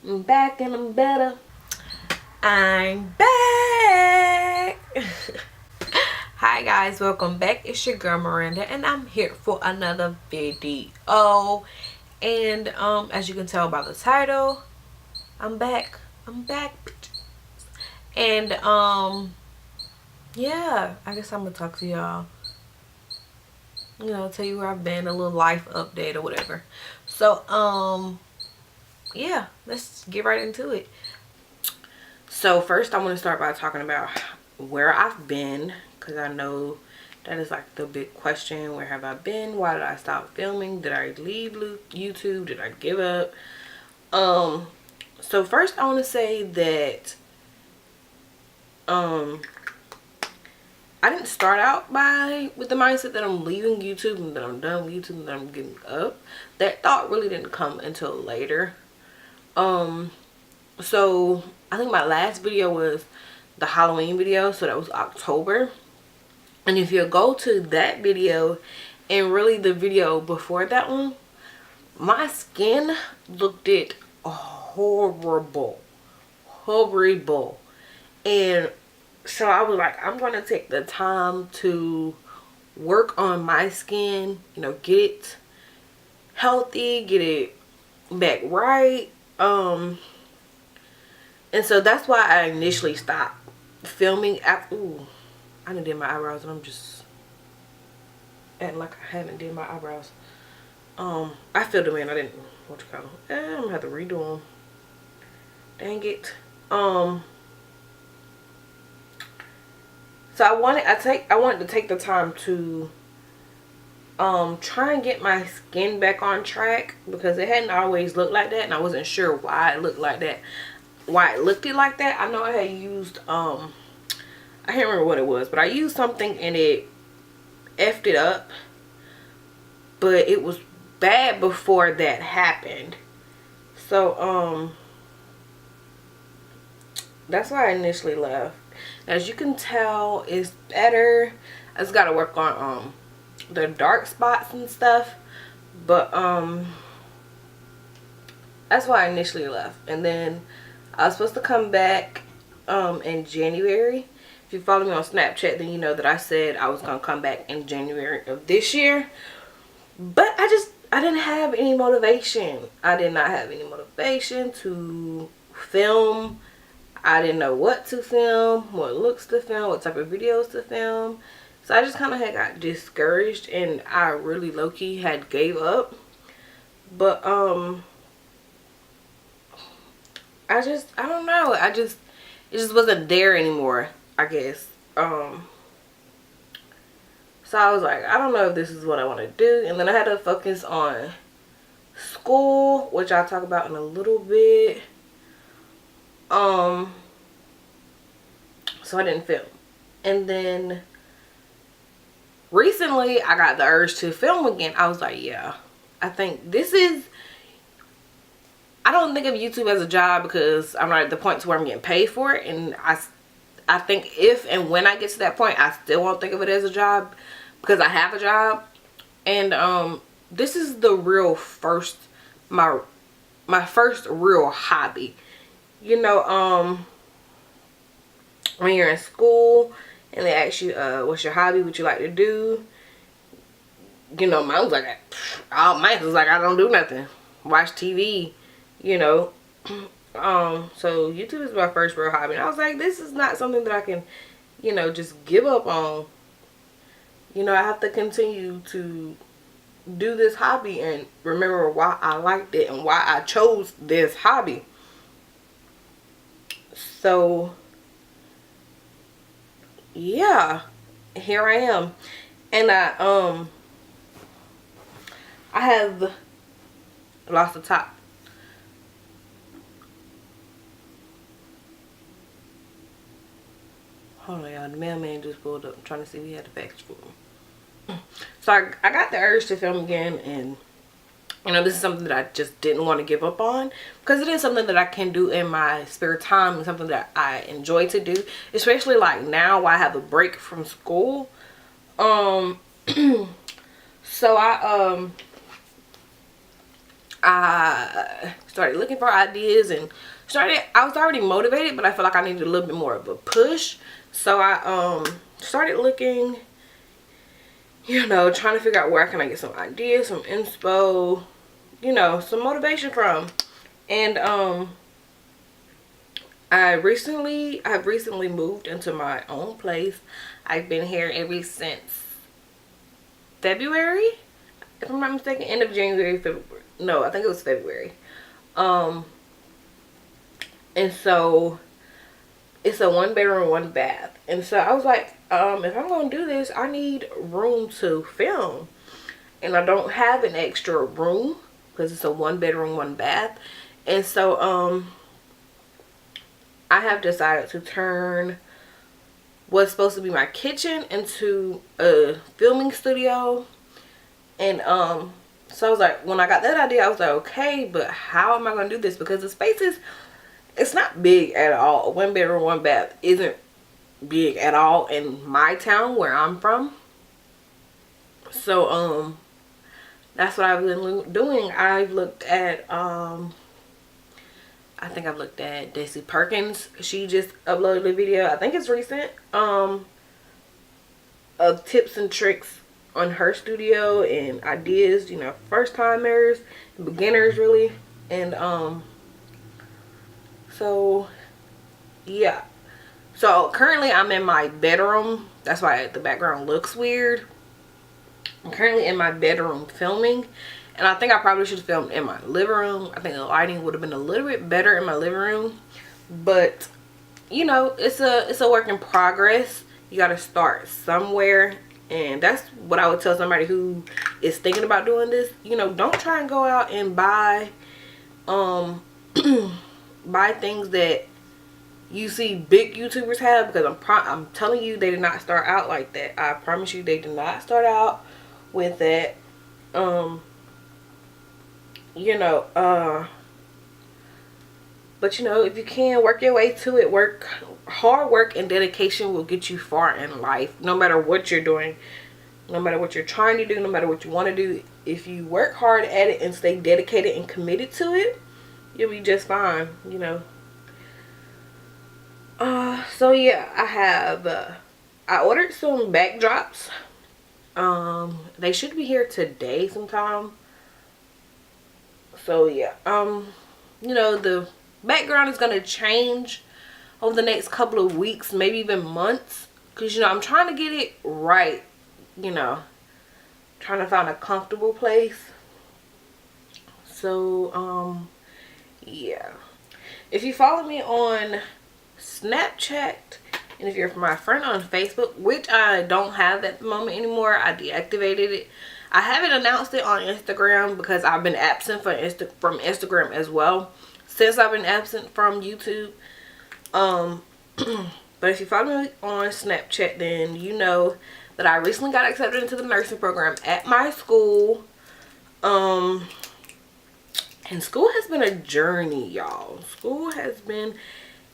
I'm back and I'm better. I'm back. Hi guys, welcome back. It's your girl Miranda and I'm here for another video. And as you can tell by the title, I'm back. I'm back. And yeah, I guess I'm gonna talk to y'all. You know, tell you where I've been, a little life update or whatever. So yeah, let's get right into it. So first I want to start by talking about where I've been, because I know that is like the big question. Where have I been? Why did I stop filming? Did I leave YouTube? Did I give up? So first I want to say that I didn't start out with the mindset that I'm leaving YouTube and that I'm done with YouTube and that I'm giving up. That thought really didn't come until later. So I think my last video was the Halloween video, so that was October. And if you go to that video and really the video before that one, my skin looked horrible. And so I was like, I'm gonna take the time to work on my skin, you know, get it healthy, get it back right. And so that's why I initially stopped filming after. Ooh, I done did my eyebrows and I'm just acting like I haven't did my eyebrows. I filled them in. I didn't, what you call them? I'm gonna have to redo them. Dang it. So I wanted to take the time to try and get my skin back on track, because it hadn't always looked like that and I wasn't sure why it looked like that. Why it looked like that. I know I had used I can't remember what it was, but I used something and it effed it up, but it was bad before that happened. So that's why I initially left. As you can tell, it's better. I just gotta work on the dark spots and stuff, but that's why I initially left. And then I was supposed to come back in January. If you follow me on Snapchat, then you know that I said I was going to come back in January of this year. But I didn't have any motivation. I did not have any motivation to film. I didn't know what to film, what looks to film, what type of videos to film. So I just kind of had got discouraged and I really low-key had gave up. But I don't know. It just wasn't there anymore, I guess. So I was like, I don't know if this is what I want to do. And then I had to focus on school, which I'll talk about in a little bit. So I didn't film. And then recently I got the urge to film again. I was like, yeah, I think this is, I don't think of YouTube as a job because I'm not at the point to where I'm getting paid for it. And I think if and when I get to that point, I still won't think of it as a job because I have a job. And this is the real first, my first real hobby. You know, when you're in school and they ask you, what's your hobby, what you like to do? You know, mine was like, mine was like, I don't do nothing. Watch TV. You know, so YouTube is my first real hobby. And I was like, this is not something that I can, you know, just give up on. You know, I have to continue to do this hobby and remember why I liked it and why I chose this hobby. So, yeah, here I am. And I have lost the top. Hold on, y'all. The mailman just pulled up. I'm trying to see if he had the package for me. So I got the urge to film again, and you know, this is something that I just didn't want to give up on because it is something that I can do in my spare time and something that I enjoy to do, especially like now while I have a break from school. So I I started looking for ideas and I was already motivated, but I feel like I needed a little bit more of a push. So I started looking, you know, trying to figure out where can I get some ideas, some inspo, you know, some motivation from. And I've recently moved into my own place. I've been here ever since February, if I'm not mistaken, end of January, February. No, I think it was February. And so it's a 1-bedroom, 1-bath. And so I was like, if I'm gonna do this, I need room to film. And I don't have an extra room because it's a 1-bedroom, 1-bath. And so I have decided to turn what's supposed to be my kitchen into a filming studio. And so I was like, when I got that idea, I was like, okay, but how am I gonna do this? Because the space it's not big at all. 1-bedroom, 1-bath isn't big at all in my town where I'm from. So that's what I've been doing. I've looked at I think I've looked at Daisy Perkins. She just uploaded a video, I think it's recent, of tips and tricks on her studio and ideas, you know, first timers, beginners really. And so yeah, so currently I'm in my bedroom. That's why the background looks weird. I'm currently in my bedroom filming, and I think I probably should have filmed in my living room. I think the lighting would have been a little bit better in my living room, but you know, it's a work in progress. You got to start somewhere, and that's what I would tell somebody who is thinking about doing this. You know, don't try and go out and buy buy things that you see big YouTubers have, because I'm telling you, they did not start out like that. I promise you, they did not start out with that. You know, but you know, if you can work your way to it, hard work and dedication will get you far in life, no matter what you're doing, no matter what you're trying to do, no matter what you want to do. If you work hard at it and stay dedicated and committed to it, you'll be just fine, you know. So yeah, I ordered some backdrops. They should be here today sometime. So yeah, you know, the background is gonna change over the next couple of weeks, maybe even months, because you know, I'm trying to get it right, you know, trying to find a comfortable place. So yeah, if you follow me on Snapchat, and if you're my friend on Facebook, which I don't have at the moment anymore, I deactivated it. I haven't announced it on Instagram because I've been absent from Instagram as well since I've been absent from YouTube. But if you follow me on Snapchat, then you know that I recently got accepted into the nursing program at my school. And school has been a journey, y'all. School has been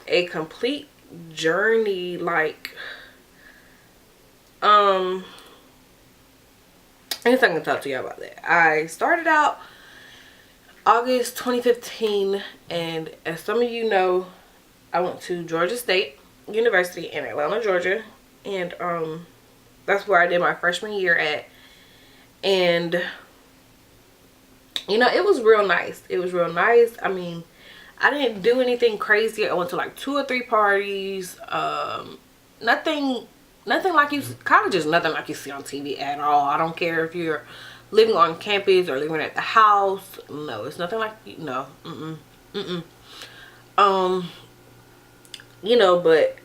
a complete journey. Like, I guess I can talk to y'all about that. I started out August 2015, and as some of you know, I went to Georgia State University in Atlanta, Georgia, and that's where I did my freshman year at. And you know, it was real nice. It was real nice. I mean, I didn't do anything crazy. I went to like 2 or 3 parties. Nothing like you, kind of just nothing like you see on TV at all. I don't care if you're living on campus or living at the house. No, it's nothing like, no. You know, but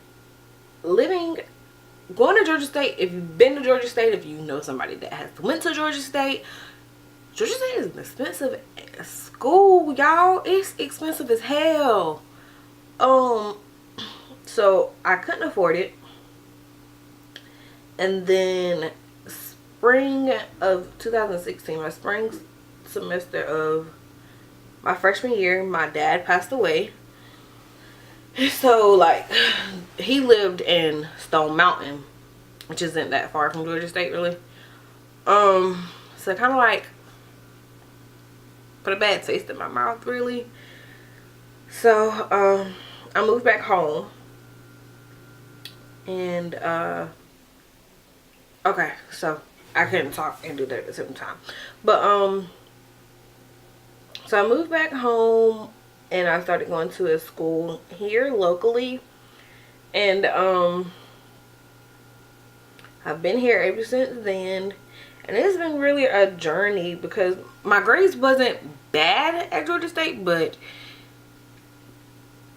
going to Georgia State, if you've been to Georgia State, if you know somebody that has went to Georgia State is an expensive school, y'all. It's expensive as hell. So I couldn't afford it. And then spring of 2016, my spring semester of my freshman year, my dad passed away. So like, he lived in Stone Mountain, which isn't that far from Georgia State really. So kind of like put a bad taste in my mouth, really. So I moved back home, and okay, so I couldn't talk and do that at the same time. But so I moved back home, and I started going to a school here locally, and I've been here ever since then. And it's been really a journey because my grades wasn't bad at Georgia State, but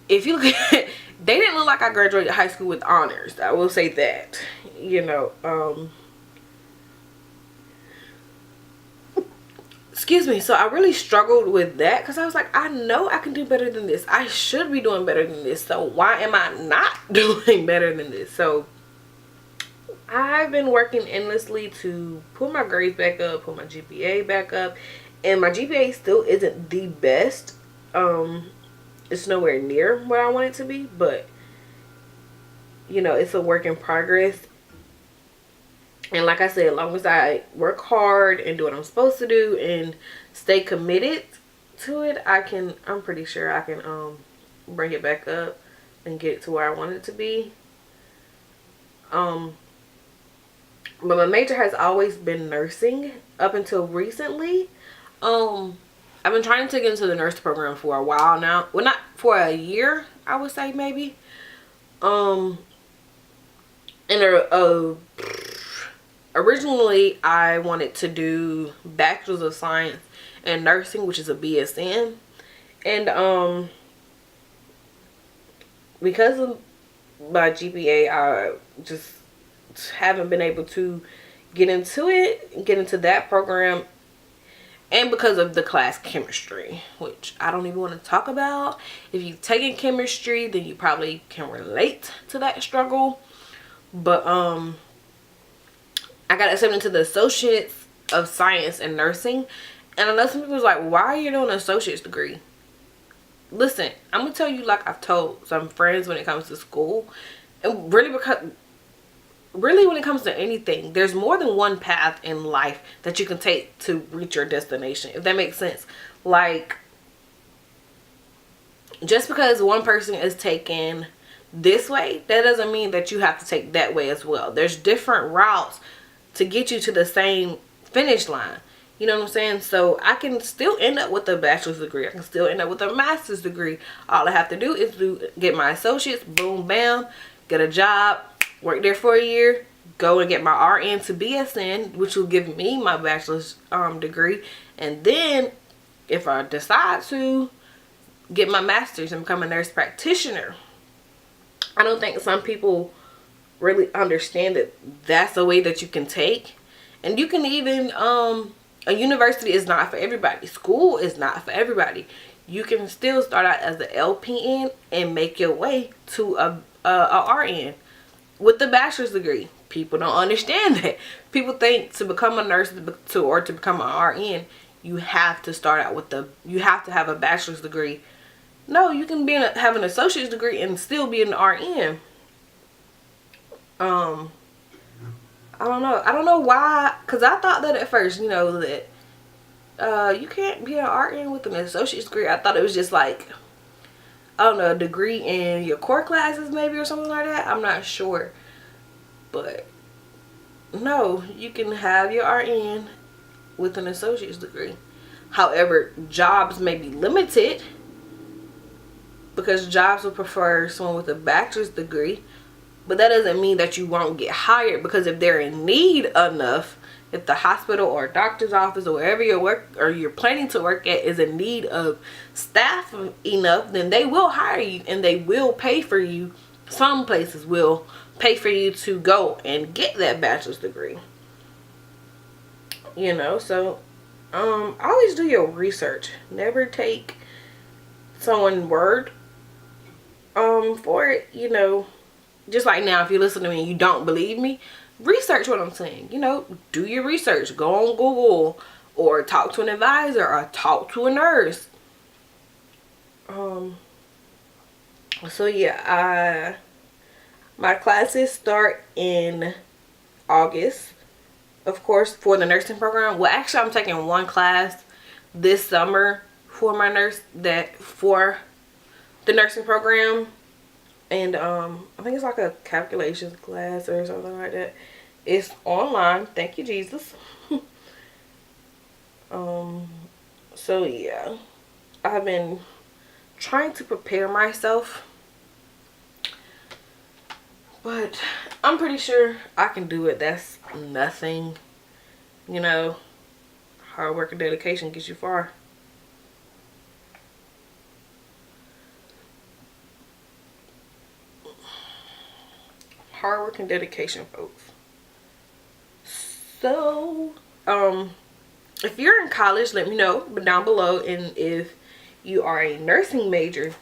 if you look at it, they didn't look like I graduated high school with honors. I will say that. You know, excuse me. So I really struggled with that because I was like, I know I can do better than this. I should be doing better than this. So why am I not doing better than this? So I've been working endlessly to put my grades back up, put my GPA back up, and my GPA still isn't the best. It's nowhere near what I want it to be, but you know, it's a work in progress. And like I said, as long as I work hard and do what I'm supposed to do and stay committed to it, I'm pretty sure I can bring it back up and get it to where I want it to be. But my major has always been nursing up until recently. I've been trying to get into the nurse program for a while now. Well, not for a year, I would say maybe. And originally I wanted to do Bachelor's of Science in Nursing, which is a BSN. And because of my GPA, I just haven't been able to get into that program, and because of the class chemistry, which I don't even want to talk about. If you've taken chemistry, then you probably can relate to that struggle. But I got accepted into the Associates of Science in Nursing, and I know some people's like, why are you doing an associate's degree? Listen, I'm gonna tell you, like I've told some friends when it comes to school, and really when it comes to anything, there's more than one path in life that you can take to reach your destination, if that makes sense. Like, just because one person is taking this way, that doesn't mean that you have to take that way as well. There's different routes to get you to the same finish line. You know what I'm saying? So I can still end up with a bachelor's degree. I can still end up with a master's degree. All I have to do is get my associates, boom, bam, get a job, work there for a year, go and get my RN to BSN, which will give me my bachelor's degree. And then if I decide to get my master's and become a nurse practitioner, I don't think some people really understand that that's a way that you can take. And you can even, a university is not for everybody. School is not for everybody. You can still start out as an LPN and make your way to a RN with the bachelor's degree. People don't understand that. People think to become a nurse or to become an RN, you have to start out with you have to have a bachelor's degree. No, you can have an associate's degree and still be an RN. I don't know why, because I thought that at first, you know, that you can't be an RN with an associate's degree. I thought it was just like, I don't know, a degree in your core classes maybe or something like that. I'm not sure. But no, you can have your RN with an associate's degree. However, jobs may be limited because jobs will prefer someone with a bachelor's degree. But that doesn't mean that you won't get hired, because if they're in need enough, if the hospital or doctor's office or wherever you work or you're planning to work at is in need of staff enough, then they will hire you and they will pay for you. Some places will pay for you to go and get that bachelor's degree. You know, so always do your research. Never take someone's word for it, you know. Just like now, if you listen to me and you don't believe me, research what I'm saying. You know, do your research. Go on Google or talk to an advisor or talk to a nurse. So yeah, my classes start in August, of course, for the nursing program. Well, actually, I'm taking one class this summer for for the nursing program. And I think it's like a calculations class or something like that. It's online. Thank you, Jesus. So yeah, I've been trying to prepare myself, but I'm pretty sure I can do it. That's nothing, you know. Hard work and dedication gets you far. Hard work and dedication, folks. So if you're in college, let me know down below. And if you are a nursing major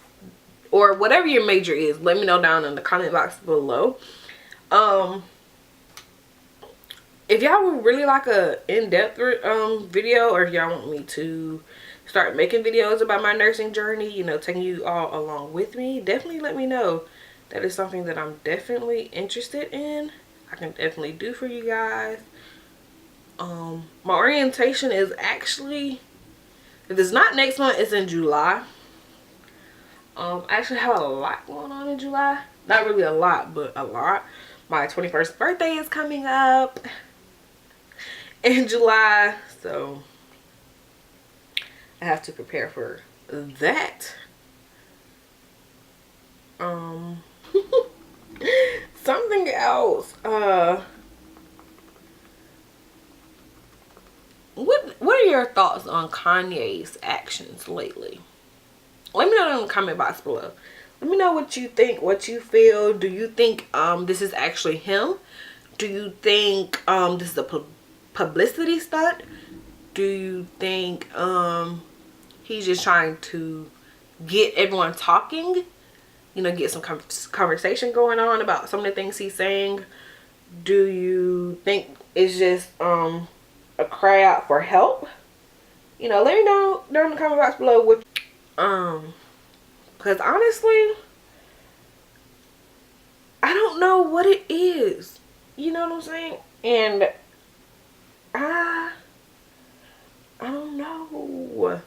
or whatever your major is, let me know down in the comment box below. If y'all would really like a in-depth video, or if y'all want me to start making videos about my nursing journey, you know, taking you all along with me, definitely let me know. That is something that I'm definitely interested in. I can definitely do for you guys. My orientation is actually, if it's not next month, it's in July. I actually have a lot going on in July. Not really a lot, but a lot. My 21st birthday is coming up in July, so I have to prepare for that. Something else. What are your thoughts on Kanye's actions lately? Let me know in the comment box below. Let me know what you think, what you feel. Do you think this is actually him? Do you think this is a publicity stunt? Do you think he's just trying to get everyone talking? You know, get some conversation going on about some of the things he's saying? Do you think it's just a cry out for help? You know, let me know down in the comment box below what because honestly, I don't know what it is. You know what I'm saying? And I don't know.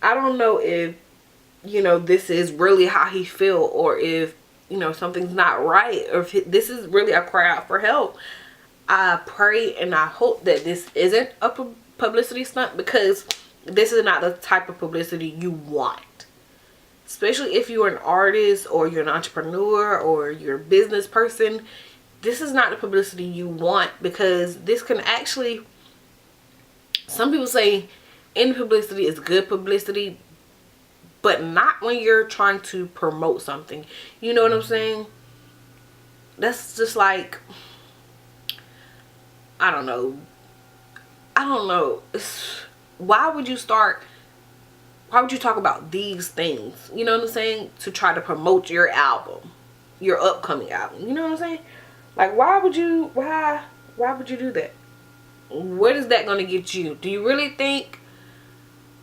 I don't know if, you know, this is really how he feel, or if, you know, something's not right, or if this is really a cry out for help. I pray and I hope that this isn't a publicity stunt, because this is not the type of publicity you want. Especially if you're an artist, or you're an entrepreneur, or you're a business person. This is not the publicity you want, because this can actually, some people say any publicity is good publicity, but not when you're trying to promote something. You know what I'm saying? That's just like, I don't know. Why would you talk about these things, you know what I'm saying, to try to promote your album, your upcoming album? You know what I'm saying? Like, why would you do that? What is that going to get you? Do you really think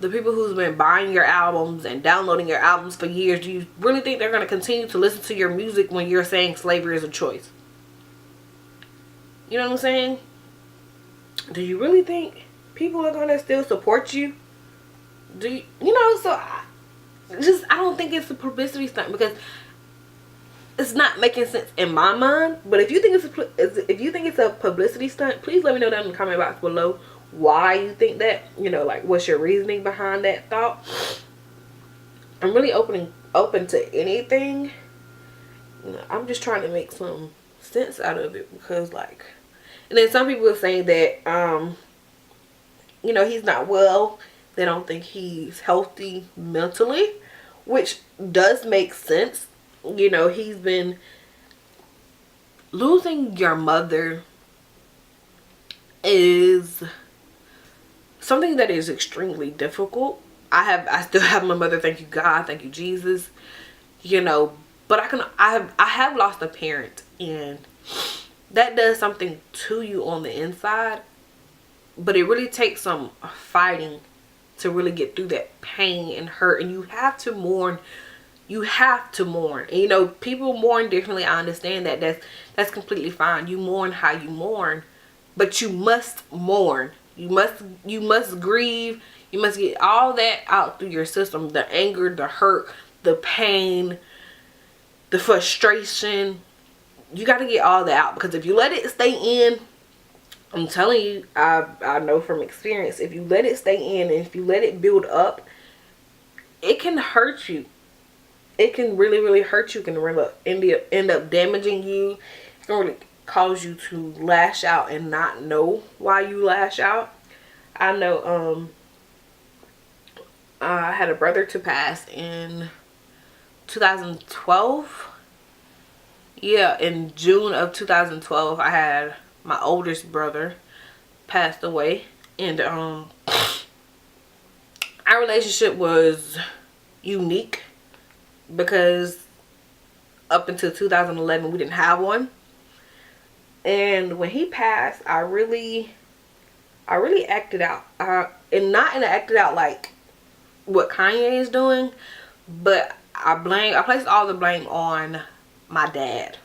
the people who's been buying your albums and downloading your albums for years, do you really think they're going to continue to listen to your music when you're saying slavery is a choice? You know what I'm saying? Do you really think people are going to still support you? Do you, you know, so I don't think it's a publicity stunt, because it's not making sense in my mind. But if you think it's a publicity stunt, please let me know down in the comment box below why you think that. You know, like, what's your reasoning behind that thought? I'm really open to anything. You know, I'm just trying to make some sense out of it, because, like, and then some people are saying that you know, he's not well. They don't think he's healthy mentally, which does make sense. You know, he's been losing your mother is something that is extremely difficult. I still have my mother, thank you God, thank you Jesus. You know, but I have lost a parent, and that does something to you on the inside. But it really takes some fighting to really get through that pain and hurt, and you have to mourn. You have to mourn. And, you know, people mourn differently. I understand that. That's completely fine. You mourn how you mourn, but you must mourn. You must grieve. You must get all that out through your system. The anger, the hurt, the pain, the frustration. You got to get all that out, because if you let it stay in, I'm telling you, I know from experience, if you let it stay in and if you let it build up, it can hurt you. It can really, really hurt you. It can really end up damaging you. It can really cause you to lash out and not know why you lash out. I know I had a brother to pass in 2012. Yeah, in June of 2012, I had my oldest brother passed away, and our relationship was unique because up until 2011 we didn't have one. And when he passed, I really acted out, and not in an acted out like what Kanye is doing, but I placed all the blame on my dad.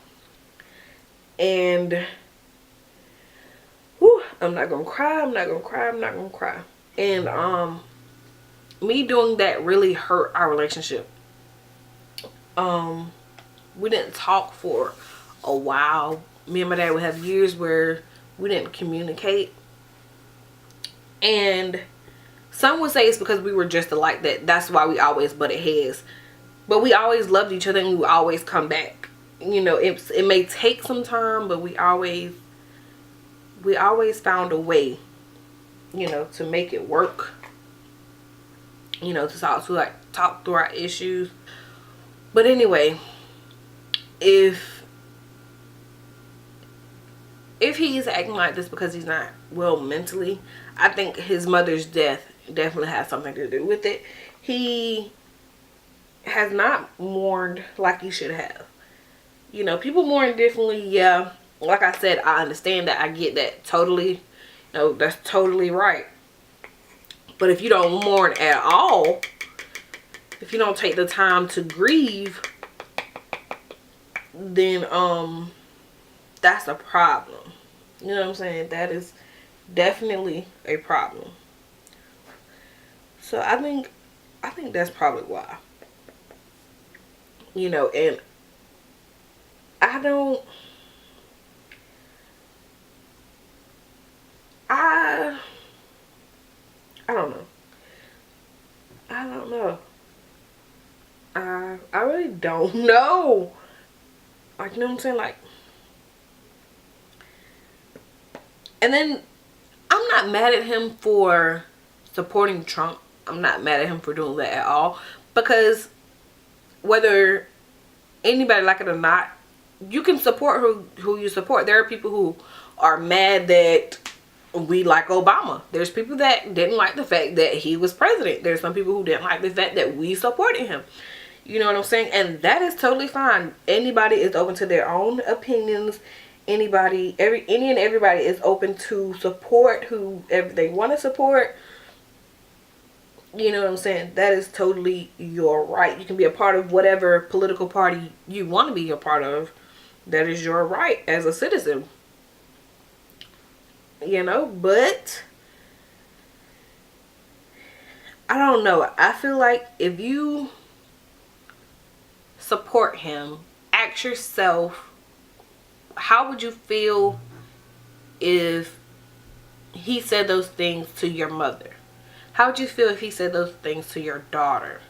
And whew, I'm not gonna cry, I'm not gonna cry, I'm not gonna cry. And me doing that really hurt our relationship. We didn't talk for a while. Me and my dad would have years where we didn't communicate. And some would say it's because we were just alike, that's why we always butted heads. But we always loved each other and we would always come back. You know, it may take some time, but we always found a way, you know, to make it work. You know, to talk through our issues. But anyway, if he's acting like this because he's not well mentally, I think his mother's death definitely has something to do with it. He has not mourned like he should have. You know, people mourn differently. Yeah, like I said, I understand that. I get that totally. You know, that's totally right. But if you don't mourn at all, if you don't take the time to grieve, then that's a problem. You know what I'm saying? That is definitely a problem. So I think that's probably why. You know, and I don't know. I don't know. I really don't know. Like, you know what I'm saying? Like, and then I'm not mad at him for supporting Trump. I'm not mad at him for doing that at all, because whether anybody like it or not, you can support who you support. There are people who are mad that we like Obama. There's people that didn't like the fact that he was president. There's some people who didn't like the fact that we supported him. You know what I'm saying? And that is totally fine. Anybody is open to their own opinions. Any and everybody is open to support whoever they want to support. You know what I'm saying? That is totally your right. You can be a part of whatever political party you want to be a part of. That is your right as a citizen. You know, but I don't know. I feel like if you support him, ask yourself, how would you feel if he said those things to your mother? How would you feel if he said those things to your daughter?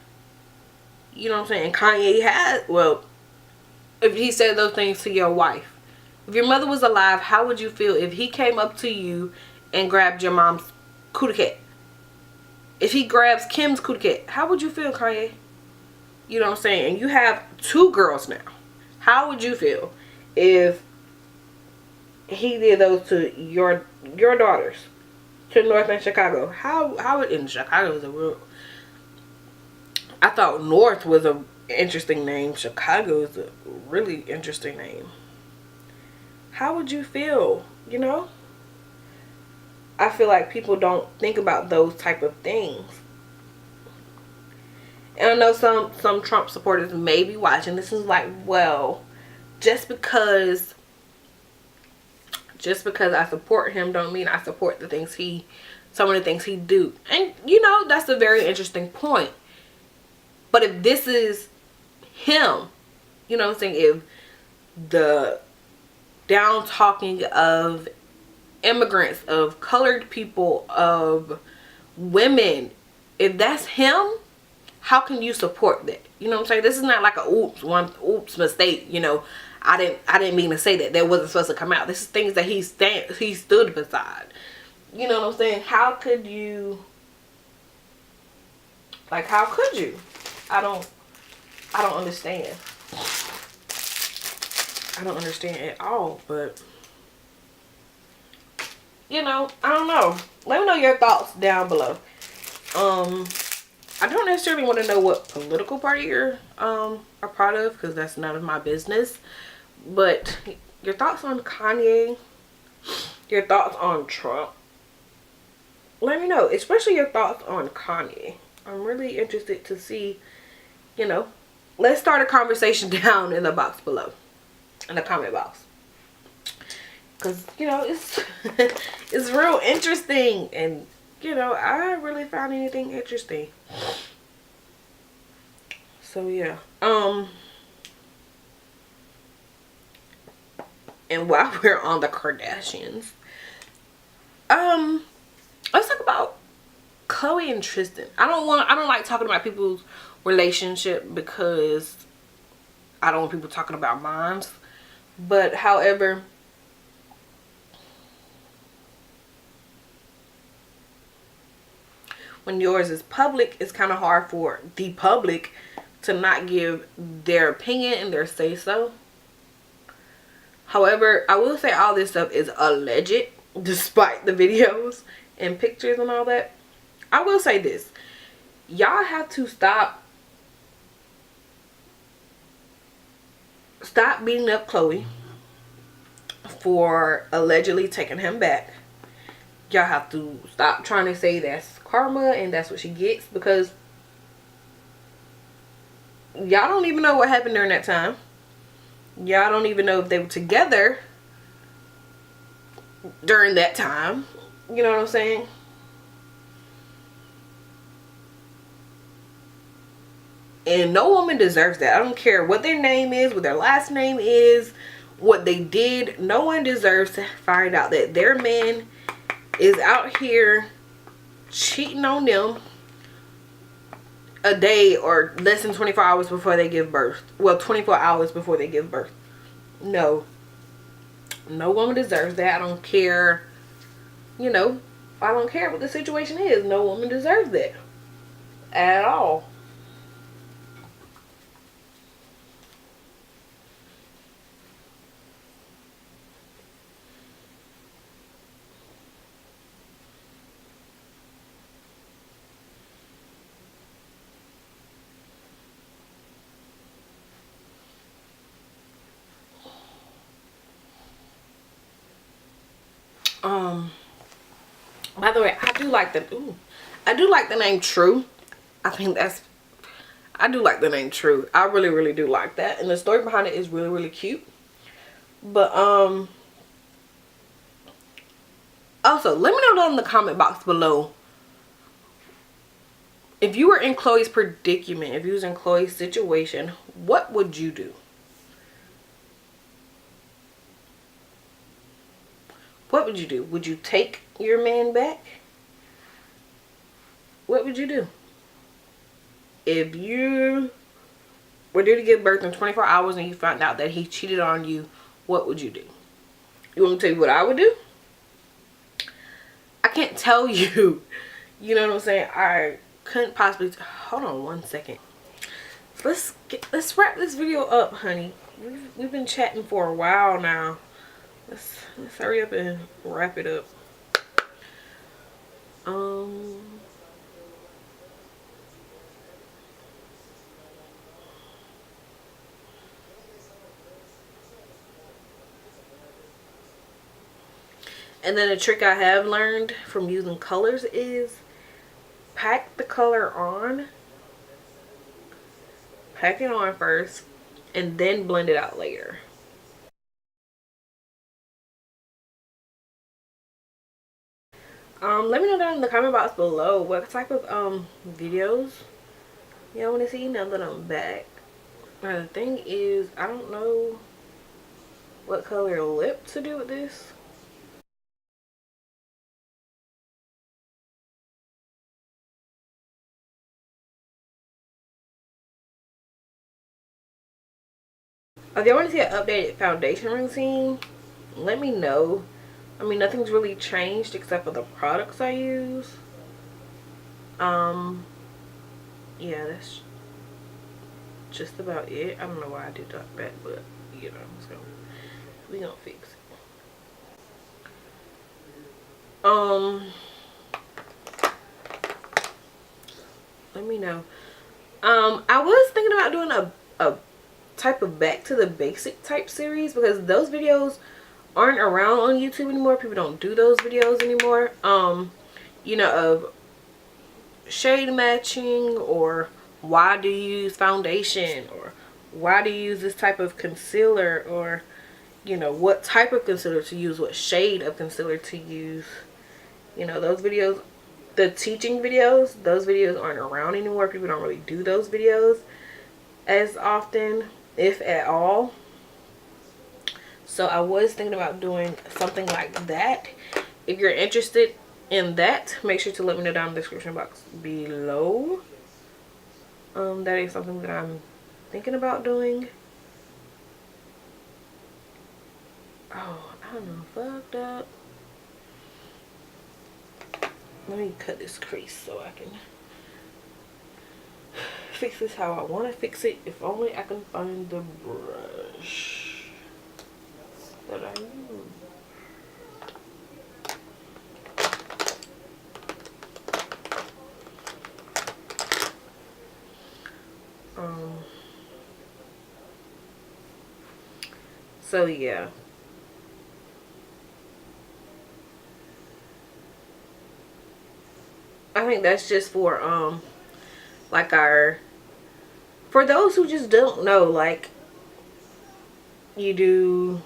You know what I'm saying? Kanye if he said those things to your wife. If your mother was alive, how would you feel if he came up to you and grabbed your mom's cootie cat? If he grabs Kim's cootie cat, how would you feel, Kanye? You know what I'm saying? And you have 2 girls now. How would you feel if he did those to your daughters, to North and Chicago? How in Chicago is a real... I thought North was a interesting name. Chicago is a really interesting name. How would you feel? You know? I feel like people don't think about those type of things. And I know some Trump supporters may be watching. This is like, well, just because I support him don't mean I support the things he some of the things he do. And you know, that's a very interesting point. But if this is him, you know what I'm saying, if the down talking of immigrants, of colored people, of women, if that's him, how can you support that? You know what I'm saying? This is not like a oops mistake, you know. I didn't mean to say that. That wasn't supposed to come out. This is things that he stood beside. You know what I'm saying? How could you, like, how could you? I don't understand. I don't understand at all, but you know, I don't know. Let me know your thoughts down below. I don't necessarily want to know what political party you're a part of, because that's none of my business. But your thoughts on Kanye, your thoughts on Trump, let me know. Especially your thoughts on Kanye. I'm really interested to see, you know. Let's start a conversation down in the box below, in the comment box. Because, you know, it's it's real interesting. And, you know, I really found anything interesting. So, yeah. And while we're on the Kardashians, let's talk about Khloe and Tristan. I don't like talking about people's relationship because I don't want people talking about mine. But however, when yours is public, it's kind of hard for the public to not give their opinion and their say so. However, I will say all this stuff is alleged, despite the videos and pictures and all that. I will say this. Y'all have to stop beating up Khloe for allegedly taking him back. Y'all have to stop trying to say that's karma and that's what she gets, because y'all don't even know what happened during that time. Y'all don't even know if they were together during that time. You know what I'm saying? And no woman deserves that. I don't care what their name is, what their last name is, what they did. No one deserves to find out that their man is out here cheating on them a day or less than 24 hours before they give birth. Well, 24 hours before they give birth. No. No woman deserves that. I don't care. You know, I don't care what the situation is. No woman deserves that. At all. By the way, I do like the name True. I do like the name True. I really, really do like that. And the story behind it is really, really cute. But, also, let me know down in the comment box below. If you were in Khloe's predicament, if you was in Khloe's situation, what would you do? What would you do? Would you take your man back? What would you do? If you were due to give birth in 24 hours and you found out that he cheated on you, what would you do? You want me to tell you what I would do? I can't tell you. You know what I'm saying? I couldn't possibly. Hold on one second. Let's wrap this video up, honey. We've been chatting for a while now. Let's hurry up and wrap it up. And then a trick I have learned from using colors is pack the color on. Pack it on first and then blend it out later. Let me know down in the comment box below what type of videos y'all want to see now that I'm back. Now the thing is, I don't know what color lip to do with this. If y'all want to see an updated foundation routine, let me know. I mean, nothing's really changed except for the products I use. Um, yeah, that's just about it. I don't know why I did that, but you know, we gonna fix it. Let me know. I was thinking about doing a type of back to the basic type series because those videos aren't around on YouTube anymore. People don't do those videos anymore. You know, of shade matching, or why do you use foundation, or why do you use this type of concealer, or you know, what type of concealer to use, what shade of concealer to use. You know, those videos, the teaching videos, those videos aren't around anymore. People don't really do those videos as often, if at all. So I was thinking about doing something like that. If you're interested in that, make sure to let me know down in the description box below. That is something that I'm thinking about doing. Oh, I don't know, fucked up. Let me cut this crease so I can fix this how I want to fix it. If only I can find the brush that I use. So yeah. I think that's just for like for those who just don't know, like you do,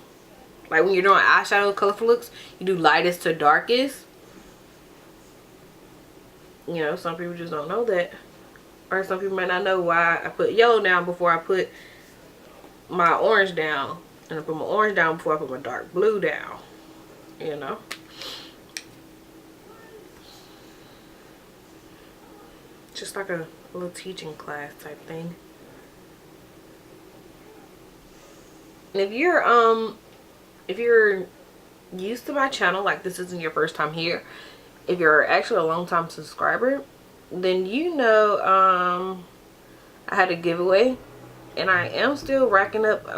like when you're doing eyeshadow colorful looks, you do lightest to darkest. You know, some people just don't know that, or some people might not know why I put yellow down before I put my orange down, and I put my orange down before I put my dark blue down. You know, just like a little teaching class type thing. And if you're used to my channel, like this isn't your first time here, if you're actually a long time subscriber, then you know I had a giveaway, and I am still racking up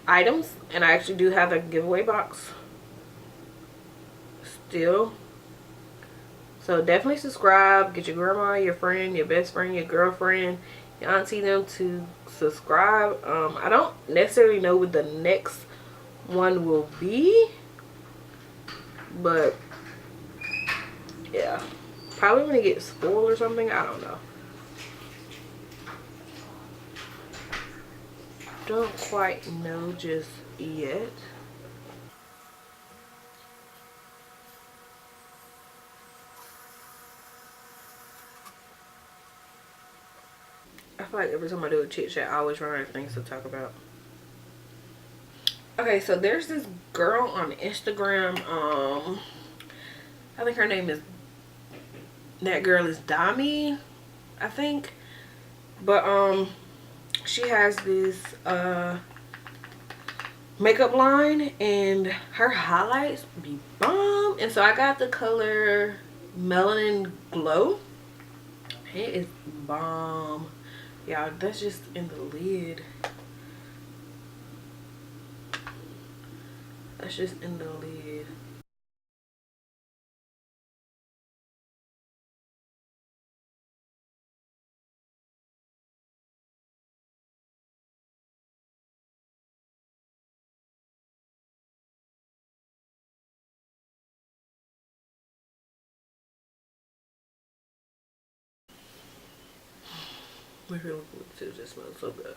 items, and I actually do have a giveaway box still. So definitely subscribe, get your grandma, your friend, your best friend, your girlfriend, your auntie, them to subscribe. I don't necessarily know what the next one will be, but yeah, probably when it gets full or something. I don't know. Don't quite know just yet. I feel like every time I do a chit chat, I always run out of things to talk about. Okay, so there's this girl on Instagram. I think her name is, that girl is Dami, I think. But she has this makeup line, and her highlights be bomb. And so I got the color Melanin Glow. It is bomb. Y'all, that's just in the lid. That's just in the lid. My favorite food too, just smells so good.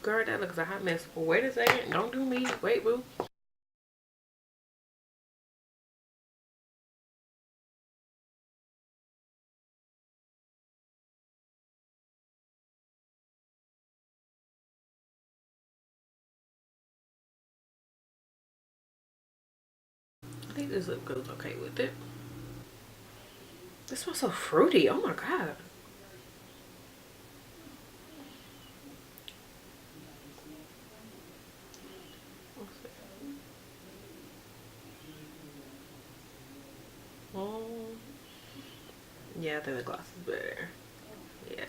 Girl, that looks a hot mess. Wait a second. Don't do me. Wait, boo. I think this lip goes okay with it. This smells so fruity. Oh my god. Oh. Yeah, I think the gloss is better. Yeah.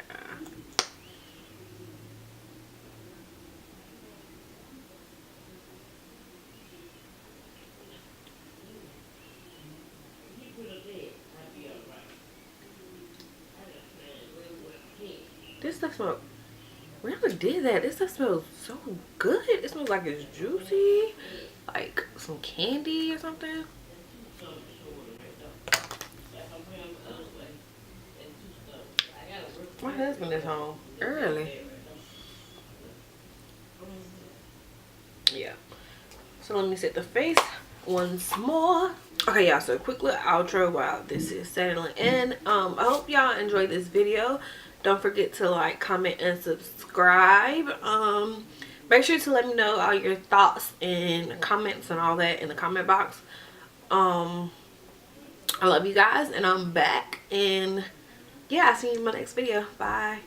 This stuff smells. We never did that. This stuff smells so good. It smells like it's juicy, like some candy or something. My husband is home early. Yeah. So let me set the face once more. Okay, y'all. So quick little outro while this is settling in. I hope y'all enjoyed this video. Don't forget to like, comment, and subscribe. Make sure to let me know all your thoughts and comments and all that in the comment box. I love you guys, and I'm back. And yeah, I'll see you in my next video. Bye.